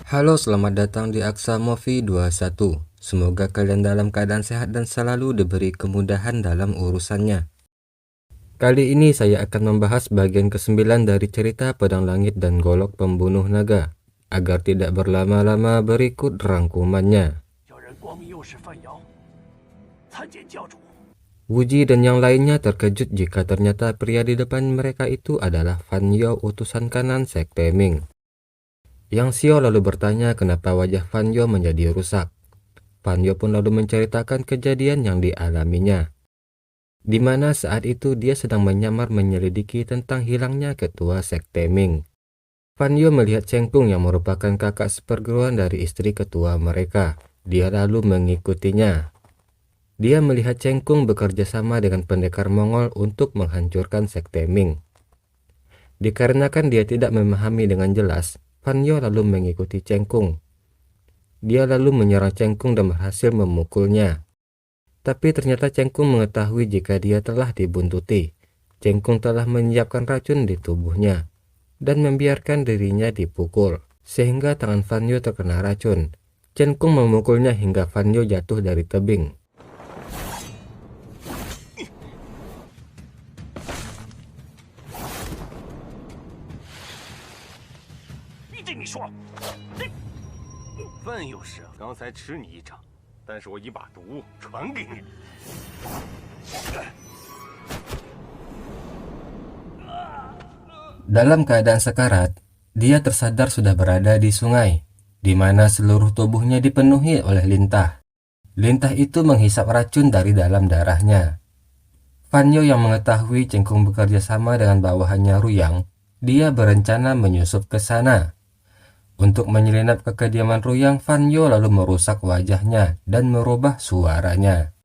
Halo, selamat datang di Aksa Movie 21. Semoga kalian dalam keadaan sehat dan selalu diberi kemudahan dalam urusannya. Kali ini saya akan membahas bagian ke-9 dari cerita Pedang Langit dan Golok Pembunuh Naga. Agar tidak berlama-lama, berikut rangkumannya. Wuji dan yang lainnya terkejut jika ternyata pria di depan mereka itu adalah Fan Yo, utusan kanan Sekte Ming. Yang Xiao lalu bertanya kenapa wajah Fan Yo menjadi rusak. Fan Yo pun lalu menceritakan kejadian yang dialaminya, di mana saat itu dia sedang menyamar menyelidiki tentang hilangnya ketua Sekte Ming. Fan Yo melihat Cheng Kung yang merupakan kakak seperguruan dari istri ketua mereka. Dia lalu mengikutinya. Dia melihat Cheng Kung bekerja sama dengan pendekar Mongol untuk menghancurkan Sekte Ming. Dikarenakan dia tidak memahami dengan jelas, Fan Yo lalu mengikuti Cheng Kung. Dia lalu menyerang Cheng Kung dan berhasil memukulnya. Tapi ternyata Cheng Kung mengetahui jika dia telah dibuntuti. Cheng Kung telah menyiapkan racun di tubuhnya dan membiarkan dirinya dipukul, sehingga tangan Fan Yo terkena racun. Cheng Kung memukulnya hingga Fan Yo jatuh dari tebing. Dalam keadaan sekarat, dia tersadar sudah berada di sungai, di mana seluruh tubuhnya dipenuhi oleh lintah. Lintah itu menghisap racun dari dalam darahnya. Fan Yo yang mengetahui Cheng Kung bekerja sama dengan bawahannya Ruyang, dia berencana menyusup ke sana. Untuk menyelinap ke kediaman Ruyang, Fan Yo lalu merusak wajahnya dan merubah suaranya.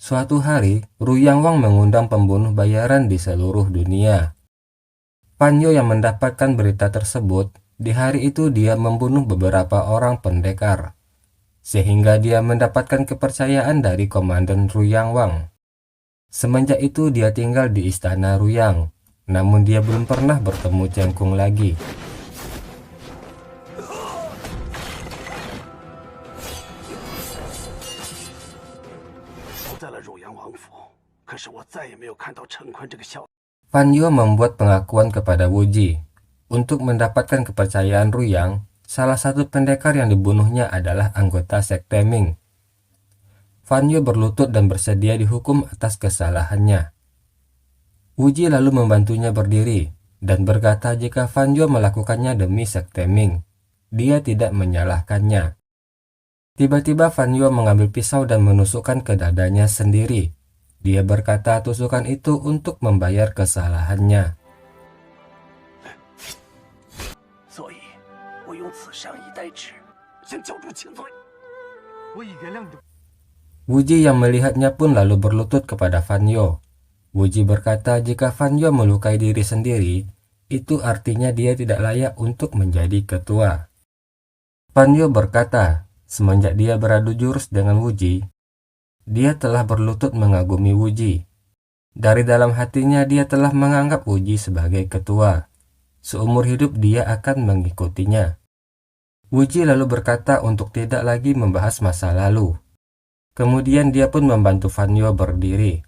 Suatu hari, Ruyang Wang mengundang pembunuh bayaran di seluruh dunia. Fan Yo yang mendapatkan berita tersebut, di hari itu dia membunuh beberapa orang pendekar, sehingga dia mendapatkan kepercayaan dari komandan Ruyang Wang. Semenjak itu dia tinggal di istana Ruyang, namun dia belum pernah bertemu Cheng Kung lagi. Fan Yo membuat pengakuan kepada Wuji. Untuk mendapatkan kepercayaan Ruyang, salah satu pendekar yang dibunuhnya adalah anggota Sekte Ming. Fan Yo berlutut dan bersedia dihukum atas kesalahannya. Wuji lalu membantunya berdiri dan berkata jika Fan Yo melakukannya demi Sekte Ming, dia tidak menyalahkannya. Tiba-tiba Fan Yo mengambil pisau dan menusukkan ke dadanya sendiri. Dia berkata tusukan itu untuk membayar kesalahannya. Wuji yang melihatnya pun lalu berlutut kepada Fan Yo. Wuji berkata jika Fan Yo melukai diri sendiri, itu artinya dia tidak layak untuk menjadi ketua. Fan Yo berkata, semenjak dia beradu jurus dengan Wuji, dia telah berlutut mengagumi Wuji. Dari dalam hatinya dia telah menganggap Wuji sebagai ketua. Seumur hidup dia akan mengikutinya. Wuji lalu berkata untuk tidak lagi membahas masa lalu. Kemudian dia pun membantu Fan Yo berdiri.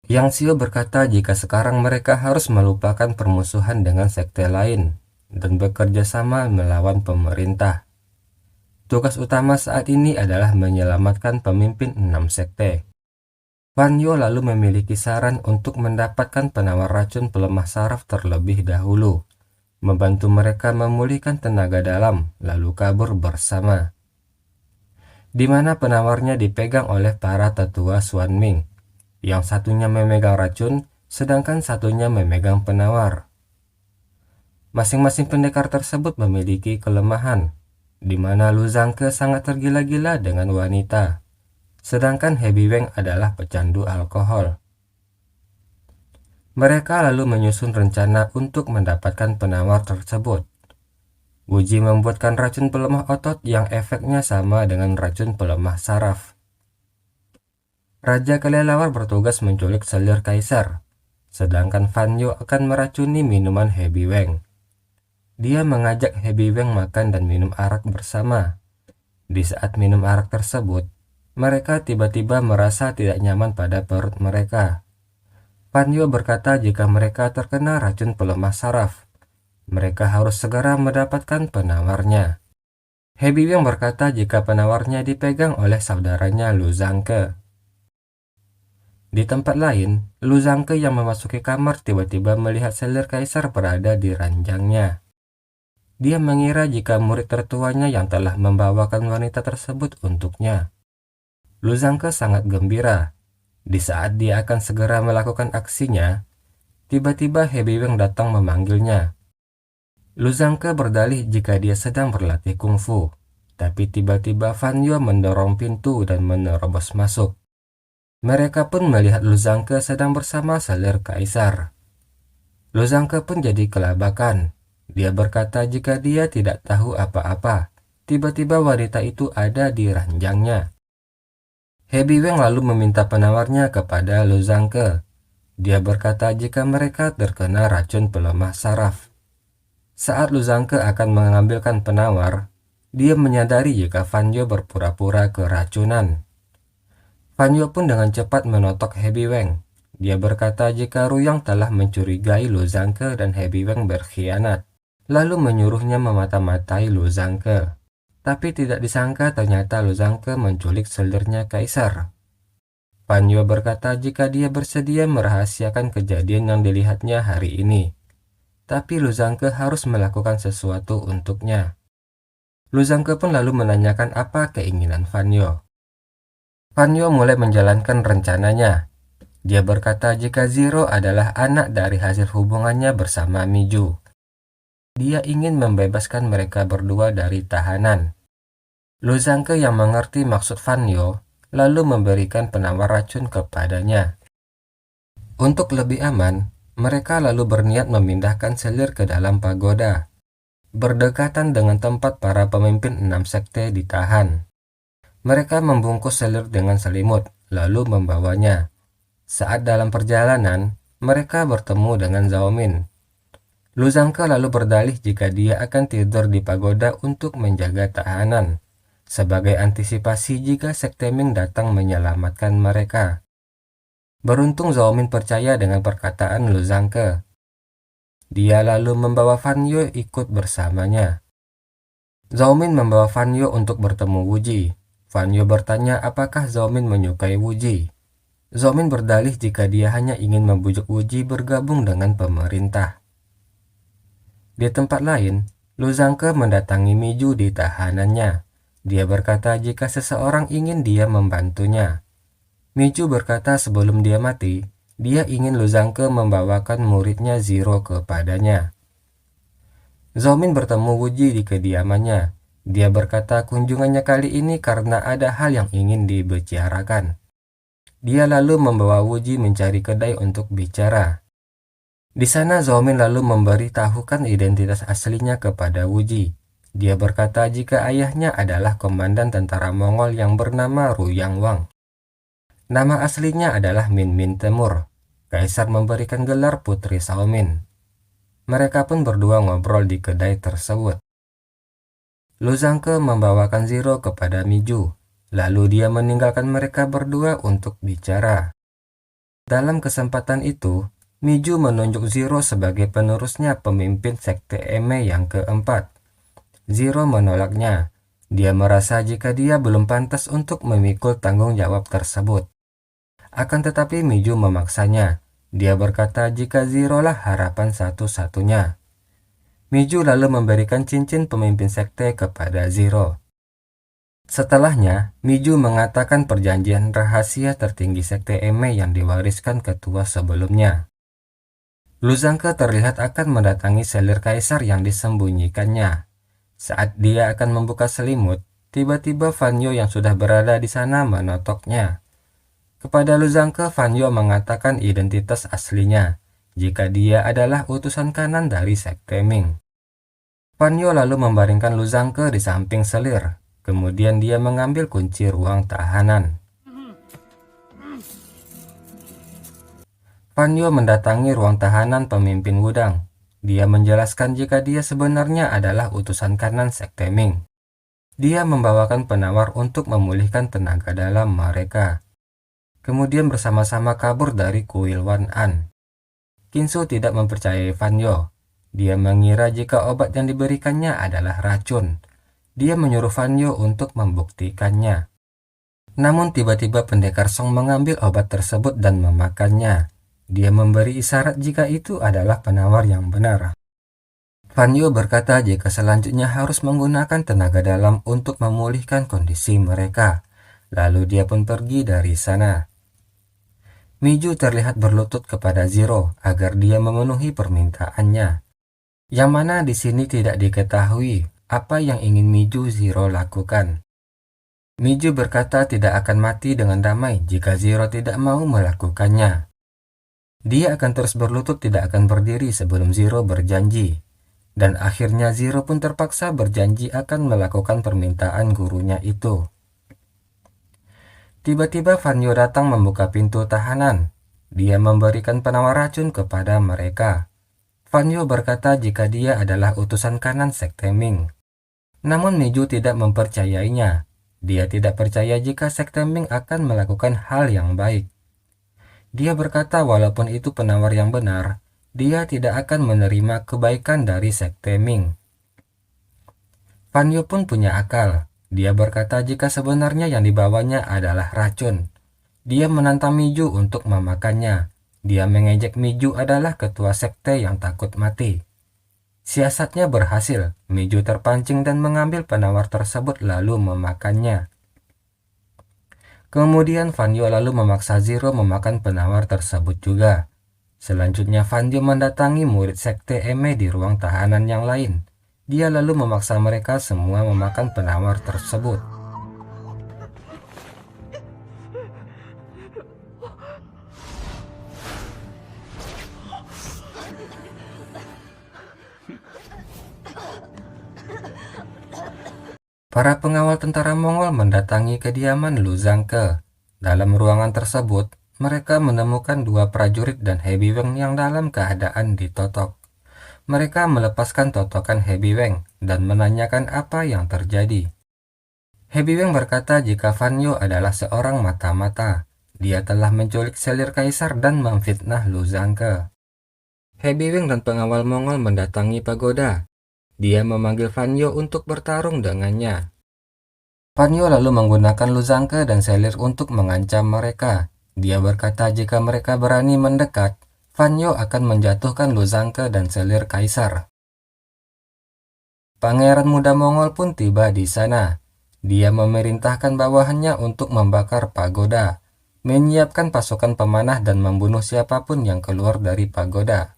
Yang Xiao berkata jika sekarang mereka harus melupakan permusuhan dengan sekte lain dan bekerja sama melawan pemerintah. Tugas utama saat ini adalah menyelamatkan pemimpin 6 sekte. Fan Yo lalu memiliki saran untuk mendapatkan penawar racun pelemah saraf terlebih dahulu, membantu mereka memulihkan tenaga dalam, lalu kabur bersama. Di mana penawarnya dipegang oleh para tetua Xuan Ming. Yang satunya memegang racun, sedangkan satunya memegang penawar. Masing-masing pendekar tersebut memiliki kelemahan, di mana Lu Zhangke sangat tergila-gila dengan wanita, sedangkan Hebi Weng adalah pecandu alkohol. Mereka lalu menyusun rencana untuk mendapatkan penawar tersebut. Wuji membuatkan racun pelemah otot yang efeknya sama dengan racun pelemah saraf. Raja kelelawar bertugas menculik selir kaisar. sedangkan Fanyo akan meracuni minuman Hebi Weng. Dia mengajak Hebi Weng makan dan minum arak bersama. Di saat minum arak tersebut, mereka tiba-tiba merasa tidak nyaman pada perut mereka. Fanyo berkata jika mereka terkena racun pelemah saraf, mereka harus segera mendapatkan penawarnya. Hebi Weng berkata jika penawarnya dipegang oleh saudaranya Lu Zhangke. Di tempat lain, Lu Zhangke yang memasuki kamar tiba-tiba melihat selir kaisar berada di ranjangnya. Dia mengira jika murid tertuanya yang telah membawakan wanita tersebut untuknya. Lu Zhangke sangat gembira. Di saat dia akan segera melakukan aksinya, tiba-tiba Hebi Weng datang memanggilnya. Lu Zhangke berdalih jika dia sedang berlatih kungfu, tapi tiba-tiba Fanyo mendorong pintu dan menerobos masuk. Mereka pun melihat Lu Zhangke sedang bersama selir kaisar. Lu Zhangke pun jadi kelabakan. Dia berkata jika dia tidak tahu apa-apa. Tiba-tiba wanita itu ada di ranjangnya. Hebi Weng lalu meminta penawarnya kepada Lu Zhangke. Dia berkata jika mereka terkena racun pelemah saraf. Saat Lu Zhangke akan mengambilkan penawar, dia menyadari jika Fanyo berpura-pura keracunan. Fanyo pun dengan cepat menotok Hebi Weng. Dia berkata jika Ruyang telah mencurigai Lu Zhangke dan Hebi Weng berkhianat, lalu menyuruhnya memata-matai Lu Zhangke. Tapi tidak disangka ternyata Lu Zhangke menculik selirnya kaisar. Fanyo berkata jika dia bersedia merahasiakan kejadian yang dilihatnya hari ini. Tapi Lu Zhangke harus melakukan sesuatu untuknya. Lu Zhangke pun lalu menanyakan apa keinginan Fanyo. Fanyo mulai menjalankan rencananya. Dia berkata jika Zero adalah anak dari hasil hubungannya bersama Miju. Dia ingin membebaskan mereka berdua dari tahanan. Lu Zhangke yang mengerti maksud Fanyo, lalu memberikan penawar racun kepadanya. Untuk lebih aman, mereka lalu berniat memindahkan selir ke dalam pagoda, berdekatan dengan tempat para pemimpin 6 sekte ditahan. Mereka membungkus selir dengan selimut, lalu membawanya. Saat dalam perjalanan, mereka bertemu dengan Zhao Min. Lu Zhangke lalu berdalih jika dia akan tidur di pagoda untuk menjaga tahanan, sebagai antisipasi jika Sekte Ming datang menyelamatkan mereka. Beruntung Zhao Min percaya dengan perkataan Lu Zhangke. Dia lalu membawa Fanyo ikut bersamanya. Zhao Min membawa Fanyo untuk bertemu Wuji. Fanyo bertanya apakah Zhao Min menyukai Wuji. Zhao Min berdalih jika dia hanya ingin membujuk Wuji bergabung dengan pemerintah. Di tempat lain, Lu Zhangke mendatangi Miju di tahanannya. Dia berkata jika seseorang ingin dia membantunya. Miju berkata sebelum dia mati, dia ingin Lu Zhangke membawakan muridnya Zero kepadanya. Zhao Min bertemu Wuji di kediamannya. Dia berkata kunjungannya kali ini karena ada hal yang ingin dibicarakan. Dia lalu membawa Wuji mencari kedai untuk bicara. Di sana Zhao Min lalu memberitahukan identitas aslinya kepada Wuji. Dia berkata jika ayahnya adalah komandan tentara Mongol yang bernama Ruyang Wang. Nama aslinya adalah Min Min Temur. Kaisar memberikan gelar Putri Zhao Min. Mereka pun berdua ngobrol di kedai tersebut. Lu Zhangke membawakan Zero kepada Miju. Lalu dia meninggalkan mereka berdua untuk bicara. Dalam kesempatan itu, Miju menunjuk Zero sebagai penerusnya pemimpin Sekte Eme yang keempat. Zero menolaknya. Dia merasa jika dia belum pantas untuk memikul tanggung jawab tersebut. Akan tetapi Miju memaksanya. Dia berkata jika Zero lah harapan satu-satunya. Miju lalu memberikan cincin pemimpin sekte kepada Zero. Setelahnya, Miju mengatakan perjanjian rahasia tertinggi Sekte Eme yang diwariskan ketua sebelumnya. Lu Zhangke terlihat akan mendatangi selir kaisar yang disembunyikannya. Saat dia akan membuka selimut, tiba-tiba Fanyo yang sudah berada di sana menotoknya. Kepada Lu Zhangke, Fanyo mengatakan identitas aslinya, jika dia adalah utusan kanan dari Sekte Ming. Fanyo lalu membaringkan Lu Zhangke di samping selir. Kemudian dia mengambil kunci ruang tahanan. Fanyo mendatangi ruang tahanan pemimpin Wudang. Dia menjelaskan jika dia sebenarnya adalah utusan kanan Sekte Ming. Dia membawakan penawar untuk memulihkan tenaga dalam mereka. Kemudian bersama-sama kabur dari kuil Wan An. Kinsu tidak mempercayai Fanyo. Dia mengira jika obat yang diberikannya adalah racun. Dia menyuruh Fanyo untuk membuktikannya. Namun tiba-tiba pendekar Song mengambil obat tersebut dan memakannya. Dia memberi isyarat jika itu adalah penawar yang benar. Fanyo berkata jika selanjutnya harus menggunakan tenaga dalam untuk memulihkan kondisi mereka. Lalu dia pun pergi dari sana. Miju terlihat berlutut kepada Zero agar dia memenuhi permintaannya. Yang mana di sini tidak diketahui apa yang ingin Miju Zero lakukan. Miju berkata tidak akan mati dengan damai jika Zero tidak mau melakukannya. Dia akan terus berlutut, tidak akan berdiri sebelum Zero berjanji. Dan akhirnya Zero pun terpaksa berjanji akan melakukan permintaan gurunya itu. Tiba-tiba Fanyo datang membuka pintu tahanan. Dia memberikan penawar racun kepada mereka. Fanyo berkata jika dia adalah utusan kanan Sekte Ming. Namun Miju tidak mempercayainya. Dia tidak percaya jika Sekte Ming akan melakukan hal yang baik. Dia berkata walaupun itu penawar yang benar, dia tidak akan menerima kebaikan dari Sekte Ming. Fanyo pun punya akal. Dia berkata jika sebenarnya yang dibawanya adalah racun. Dia menantang Miju untuk memakannya. Dia mengejek Miju adalah ketua sekte yang takut mati. Siasatnya berhasil. Miju terpancing dan mengambil penawar tersebut lalu memakannya. Kemudian Fanyo lalu memaksa Zero memakan penawar tersebut juga. Selanjutnya Fanyo mendatangi murid sekte Eme di ruang tahanan yang lain. Dia lalu memaksa mereka semua memakan penawar tersebut. Para pengawal tentara Mongol mendatangi kediaman Lu Zhangke. Dalam ruangan tersebut, mereka menemukan dua prajurit dan Hebi Weng yang dalam keadaan ditotok. Mereka melepaskan totokan Hebi Weng dan menanyakan apa yang terjadi. Hebi Weng berkata jika Fanyo adalah seorang mata-mata. Dia telah menculik selir kaisar dan memfitnah Lu Zhangke. Hebi Weng dan pengawal Mongol mendatangi pagoda. Dia memanggil Fanyo untuk bertarung dengannya. Fanyo lalu menggunakan Lu Zhangke dan selir untuk mengancam mereka. Dia berkata jika mereka berani mendekat, Fanyo akan menjatuhkan Lu Zhangke dan selir kaisar. Pangeran muda Mongol pun tiba di sana. Dia memerintahkan bawahannya untuk membakar pagoda, menyiapkan pasukan pemanah dan membunuh siapapun yang keluar dari pagoda.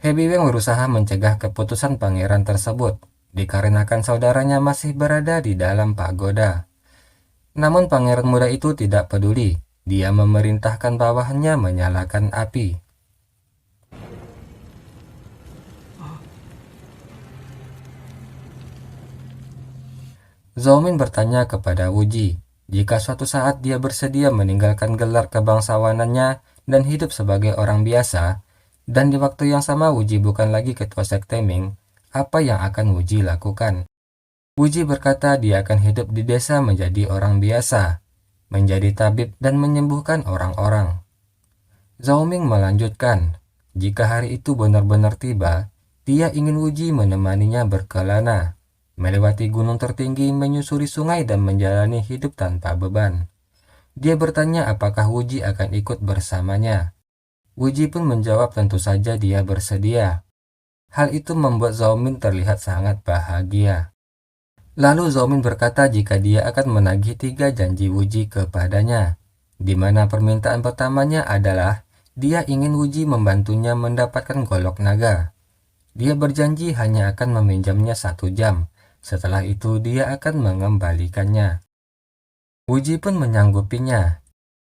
Hebi Weng berusaha mencegah keputusan pangeran tersebut, dikarenakan saudaranya masih berada di dalam pagoda. Namun pangeran muda itu tidak peduli. Dia memerintahkan bawahannya menyalakan api. Zhao Min bertanya kepada Wuji jika suatu saat dia bersedia meninggalkan gelar kebangsawanannya dan hidup sebagai orang biasa, dan di waktu yang sama Wuji bukan lagi ketua sekte Ming, apa yang akan Wuji lakukan? Wuji berkata dia akan hidup di desa menjadi orang biasa, menjadi tabib dan menyembuhkan orang-orang. Zhao Ming melanjutkan, jika hari itu benar-benar tiba, dia ingin Wuji menemaninya berkelana, melewati gunung tertinggi, menyusuri sungai dan menjalani hidup tanpa beban. Dia bertanya apakah Wuji akan ikut bersamanya. Wuji pun menjawab tentu saja dia bersedia. Hal itu membuat Zhao Min terlihat sangat bahagia. Lalu Zhao Min berkata jika dia akan menagih 3 janji Wuji kepadanya, di mana permintaan pertamanya adalah dia ingin Wuji membantunya mendapatkan golok naga. Dia berjanji hanya akan meminjamnya 1 jam, setelah itu dia akan mengembalikannya. Wuji pun menyanggupinya.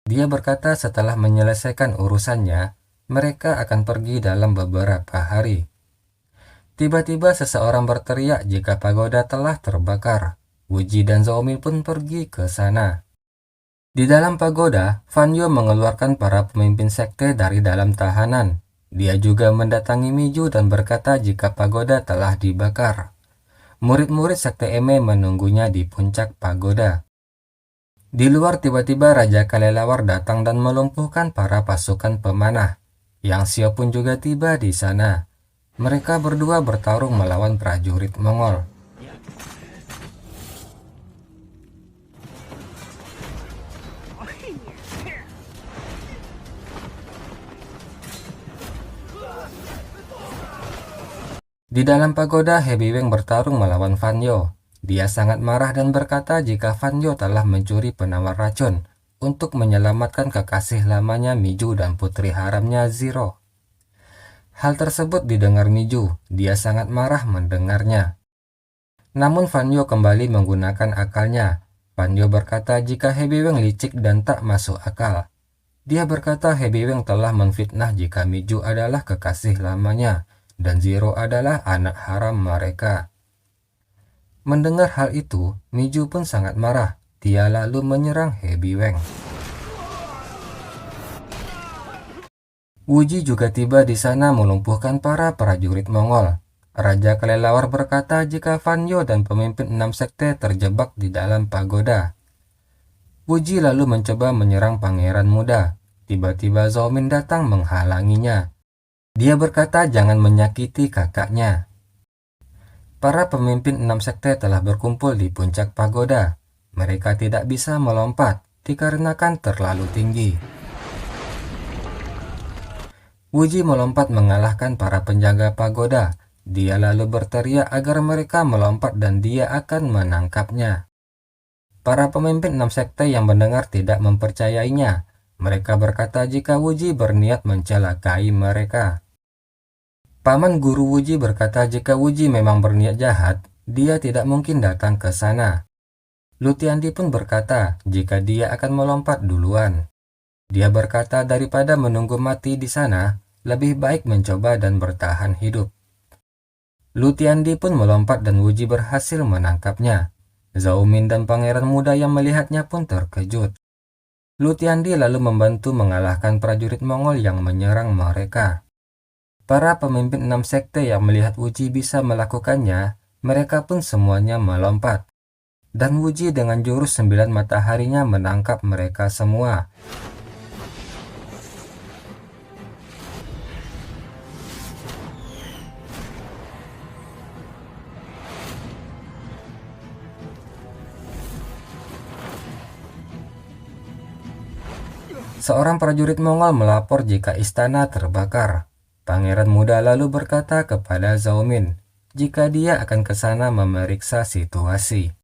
Dia berkata setelah menyelesaikan urusannya, mereka akan pergi dalam beberapa hari. Tiba-tiba seseorang berteriak jika pagoda telah terbakar. Wuji dan Zhao Min pun pergi ke sana. Di dalam pagoda, Fanyo mengeluarkan para pemimpin sekte dari dalam tahanan. Dia juga mendatangi Miju dan berkata jika pagoda telah dibakar. Murid-murid sekte Eme menunggunya di puncak pagoda. Di luar tiba-tiba Raja Kelelawar datang dan melumpuhkan para pasukan pemanah. Yang Xio pun juga tiba di sana. Mereka berdua bertarung melawan prajurit Mongol. Di dalam pagoda, Hebiweng bertarung melawan Fanyo. Dia sangat marah dan berkata jika Fanyo telah mencuri penawar racun untuk menyelamatkan kekasih lamanya Miju dan putri haramnya Zero. Hal tersebut didengar Miju. Dia sangat marah mendengarnya. Namun Fanyo kembali menggunakan akalnya. Fanyo berkata jika Hebiweng licik dan tak masuk akal. Dia berkata Hebiweng telah menfitnah jika Miju adalah kekasih lamanya dan Zero adalah anak haram mereka. Mendengar hal itu, Miju pun sangat marah. Dia lalu menyerang Hebiweng. Wuji juga tiba di sana melumpuhkan para prajurit Mongol. Raja Kelelawar berkata jika Fanyo dan pemimpin 6 sekte terjebak di dalam pagoda. Wuji lalu mencoba menyerang pangeran muda. Tiba-tiba Zhao Min datang menghalanginya. Dia berkata jangan menyakiti kakaknya. Para pemimpin 6 sekte telah berkumpul di puncak pagoda. Mereka tidak bisa melompat dikarenakan terlalu tinggi. Wuji melompat mengalahkan para penjaga pagoda. Dia lalu berteriak agar mereka melompat dan dia akan menangkapnya. Para pemimpin 6 sekte yang mendengar tidak mempercayainya. Mereka berkata jika Wuji berniat mencelakai mereka. Paman guru Wuji berkata jika Wuji memang berniat jahat, dia tidak mungkin datang ke sana. Lutiandi pun berkata jika dia akan melompat duluan. Dia berkata daripada menunggu mati di sana, lebih baik mencoba dan bertahan hidup. Lutiandi pun melompat dan Wuji berhasil menangkapnya. Zhao Min dan pangeran muda yang melihatnya pun terkejut. Lutiandi lalu membantu mengalahkan prajurit Mongol yang menyerang mereka. Para pemimpin 6 sekte yang melihat Wuji bisa melakukannya, mereka pun semuanya melompat. Dan Wuji dengan jurus 9 mataharinya menangkap mereka semua. Seorang prajurit Mongol melapor jika istana terbakar. Pangeran muda lalu berkata kepada Zhao Min jika dia akan ke sana memeriksa situasi.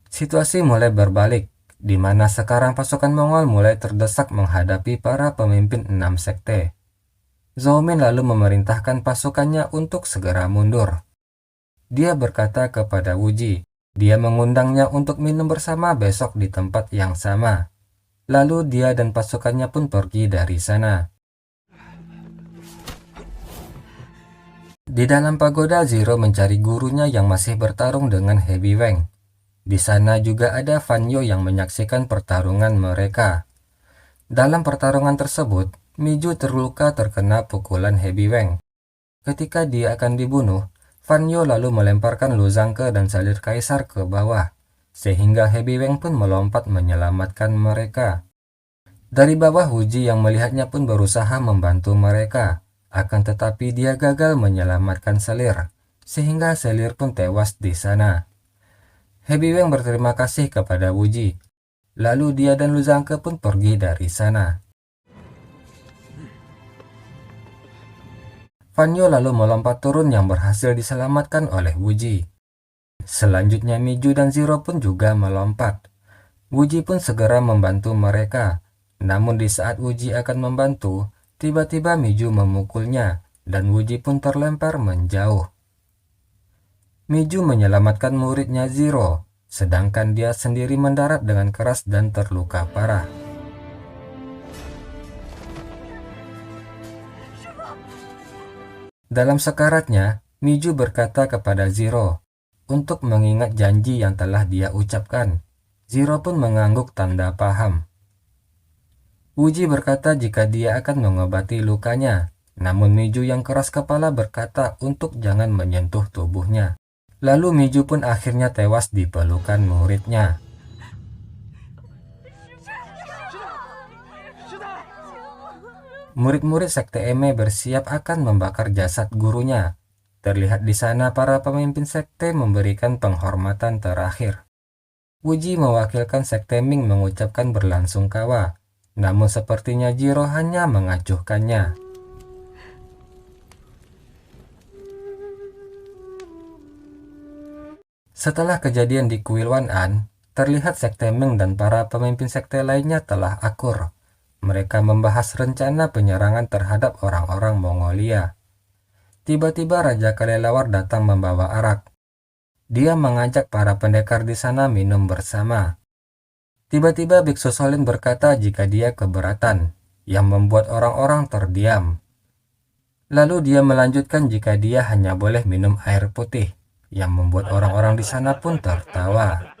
Situasi mulai berbalik, di mana sekarang pasukan Mongol mulai terdesak menghadapi para pemimpin 6 sekte. Zhao Min lalu memerintahkan pasukannya untuk segera mundur. Dia berkata kepada Wuji, dia mengundangnya untuk minum bersama besok di tempat yang sama. Lalu dia dan pasukannya pun pergi dari sana. Di dalam pagoda, Zero mencari gurunya yang masih bertarung dengan Hebiweng. Di sana juga ada Fanyo yang menyaksikan pertarungan mereka. Dalam pertarungan tersebut, Miju terluka terkena pukulan Hebiweng. Ketika dia akan dibunuh, Fanyo lalu melemparkan Luzangke dan salir kaisar ke bawah, sehingga Hebiweng pun melompat menyelamatkan mereka. Dari bawah, Wuji yang melihatnya pun berusaha membantu mereka, akan tetapi dia gagal menyelamatkan selir, sehingga selir pun tewas di sana. Hebiweng berterima kasih kepada Wuji, lalu dia dan Luzangke pun pergi dari sana. Fanyo lalu melompat turun yang berhasil diselamatkan oleh Wuji. Selanjutnya Miju dan Zero pun juga melompat. Wuji pun segera membantu mereka. Namun di saat Wuji akan membantu, tiba-tiba Miju memukulnya dan Wuji pun terlempar menjauh. Miju menyelamatkan muridnya Zero, sedangkan dia sendiri mendarat dengan keras dan terluka parah. Dalam sekaratnya, Miju berkata kepada Zero untuk mengingat janji yang telah dia ucapkan. Zero pun mengangguk tanda paham. Wuji berkata jika dia akan mengobati lukanya, namun Miju yang keras kepala berkata untuk jangan menyentuh tubuhnya. Lalu Miju pun akhirnya tewas di pelukan muridnya. Murid-murid Sekte Eme bersiap akan membakar jasad gurunya. Terlihat di sana para pemimpin sekte memberikan penghormatan terakhir. Wuji mewakilkan Sekte Ming mengucapkan berlangsungkawa, namun sepertinya Jiro hanya mengacuhkannya. Setelah kejadian di Kuil Wan An, terlihat Sekte Ming dan para pemimpin sekte lainnya telah akur. Mereka membahas rencana penyerangan terhadap orang-orang Mongolia. Tiba-tiba Raja Kelelawar datang membawa arak. Dia mengajak para pendekar di sana minum bersama. Tiba-tiba Biksu Solin berkata jika dia keberatan, yang membuat orang-orang terdiam. Lalu dia melanjutkan jika dia hanya boleh minum air putih, yang membuat orang-orang di sana pun tertawa.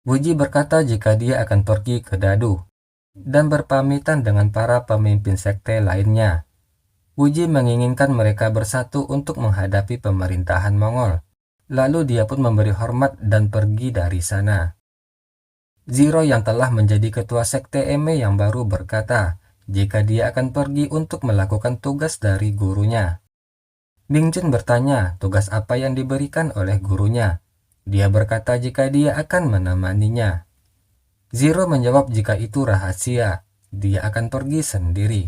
Wuji berkata jika dia akan pergi ke Dadu dan berpamitan dengan para pemimpin sekte lainnya. Wuji menginginkan mereka bersatu untuk menghadapi pemerintahan Mongol. Lalu dia pun memberi hormat dan pergi dari sana. Zero yang telah menjadi ketua sekte Eme yang baru berkata jika dia akan pergi untuk melakukan tugas dari gurunya. Mingjun bertanya tugas apa yang diberikan oleh gurunya. Dia berkata jika dia akan menemaninya. Zero menjawab jika itu rahasia, dia akan pergi sendiri.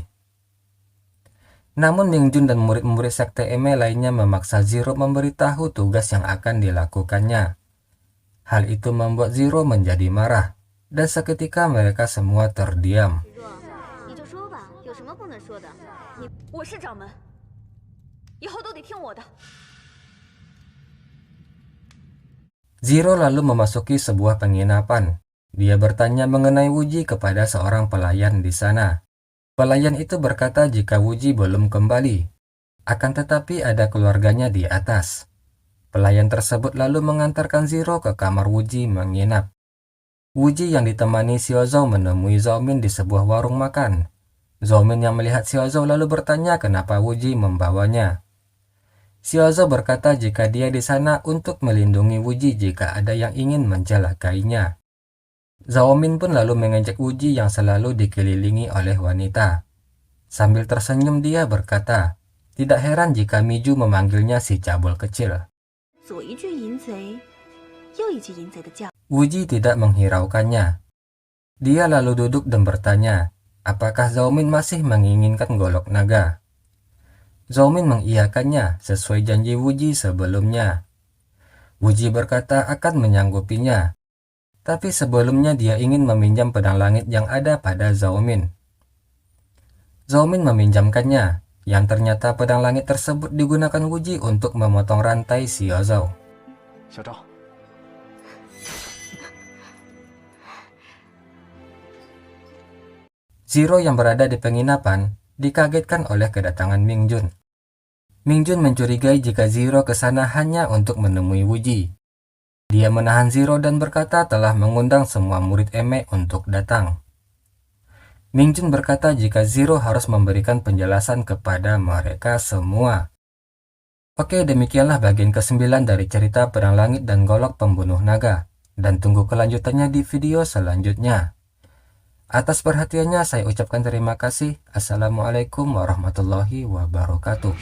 Namun Mingjun dan murid-murid sekte Eme lainnya memaksa Zero memberitahu tugas yang akan dilakukannya. Hal itu membuat Zero menjadi marah, dan seketika mereka semua terdiam. Zero lalu memasuki sebuah penginapan. Dia bertanya mengenai Wuji kepada seorang pelayan di sana. Pelayan itu berkata jika Wuji belum kembali, akan tetapi ada keluarganya di atas. Pelayan tersebut lalu mengantarkan Zero ke kamar Wuji menginap. Wuji yang ditemani Xiao Zhou menemui Zhao Min di sebuah warung makan. Zhao Min yang melihat Xiao Zhou lalu bertanya kenapa Wuji membawanya. Xiao Zhou berkata jika dia di sana untuk melindungi Wuji jika ada yang ingin mencelakainya. Zhao Min pun lalu mengejek Wuji yang selalu dikelilingi oleh wanita. Sambil tersenyum dia berkata, tidak heran jika Miju memanggilnya si cabul kecil. Wuji tidak menghiraukannya. Dia lalu duduk dan bertanya, apakah Zhao Min masih menginginkan golok naga? Zhao Min mengiyakannya sesuai janji Wuji sebelumnya. Wuji berkata akan menyanggupinya. Tapi sebelumnya dia ingin meminjam pedang langit yang ada pada Zhao Min. Zhao Min meminjamkannya, yang ternyata pedang langit tersebut digunakan Wuji untuk memotong rantai Xiao Zhou. Zero yang berada di penginapan dikagetkan oleh kedatangan Mingjun. Mingjun mencurigai jika Zero ke sana hanya untuk menemui Wuji. Dia menahan Zero dan berkata telah mengundang semua murid Eme untuk datang. Mingjun berkata jika Zero harus memberikan penjelasan kepada mereka semua. Oke, demikianlah bagian ke-9 dari cerita Pedang Langit dan Golok Pembunuh Naga. Dan tunggu kelanjutannya di video selanjutnya. Atas perhatiannya saya ucapkan terima kasih. Assalamualaikum warahmatullahi wabarakatuh.